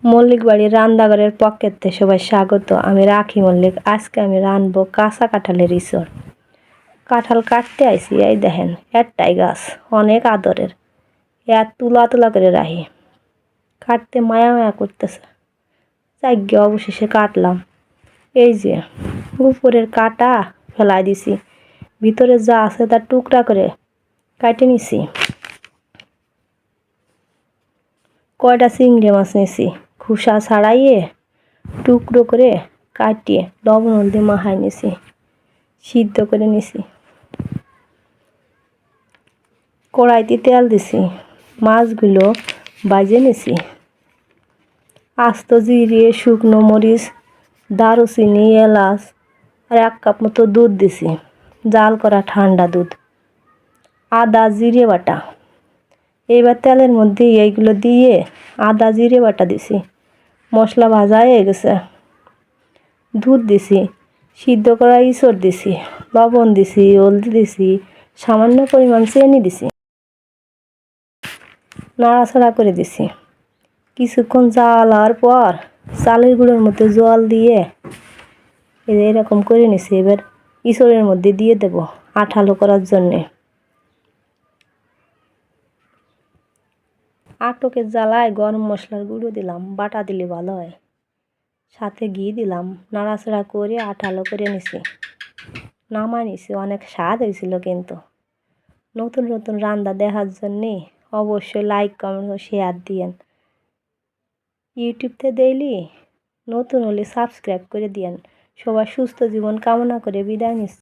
মল্লিক বাড়ির রান্নাঘরের পক্ষেতে সবাই স্বাগত। আমি রাখি মল্লিক। আজকে আমি রাঁধবো কাঁচা কাঁঠালের ইঁচড়। কাঁঠাল কাটতে আইছি, এই দেখেন একটাই গাছ, অনেক আদরের। তুলা তুলা করে রাখি, কাটতে মায়া মায়া করতেছে। যাগ্যে অবশেষে কাটলাম। এই যে উপরের কাটা ফেলাই দিছি, ভিতরে যা আছে তার টুকরা করে কাটে নিছি। কয়টা চিংড়ি মাছ নিছি, খোসা ছাড়াইয়ে টুকরো করে কাটিয়ে লবণ হলদি মাখাই নিছি, সিদ্ধ করে নিছি। কড়াইতে তেল দিছি, মাছগুলো ভাজে নিছি। আস্ত জিরে, শুকনো মরিচ, দারুচিনি, এলাচ আর 1 কাপ মতো দুধ দিছি, জাল করা ঠান্ডা দুধ। আদা জিরে বাটা, এইবার তেলের মধ্যে এইগুলো দিয়ে আদা জিরে বাটা দিছি। মশলা ভাজা হয়ে গেছে, দুধ দিছি, সিদ্ধ করা ইঁচড় দিছি, লবণ দিছি, হলদি দিছি, সামান্য পরিমাণ চিনি দিছি, নাড়াচাড়া করে দিছি। কিছুক্ষণ জাল হওয়ার পর চালের গুঁড়োর মধ্যে জল দিয়ে এরকম করে নিছি। এবার ইঁচড়ের মধ্যে দিয়ে দেব আঠালো করার জন্যে। আটকের জ্বালায় গরম মশলার গুঁড়ো দিলাম, বাটা দিলে ভালো হয়। সাথে ঘি দিলাম, নাড়াচাড়া করে আঠালো করে নিছি, নামাই নিছি। অনেক স্বাদ হয়েছিল। কিন্তু নতুন নতুন রান্না দেখার জন্যে অবশ্যই লাইক কমেন্ট ও শেয়ার দিয়েন। ইউটিউবতে ডেইলি নতুন হলে সাবস্ক্রাইব করে দিয়েন। সবার সুস্থ জীবন কামনা করে বিদায় নিচ্ছি।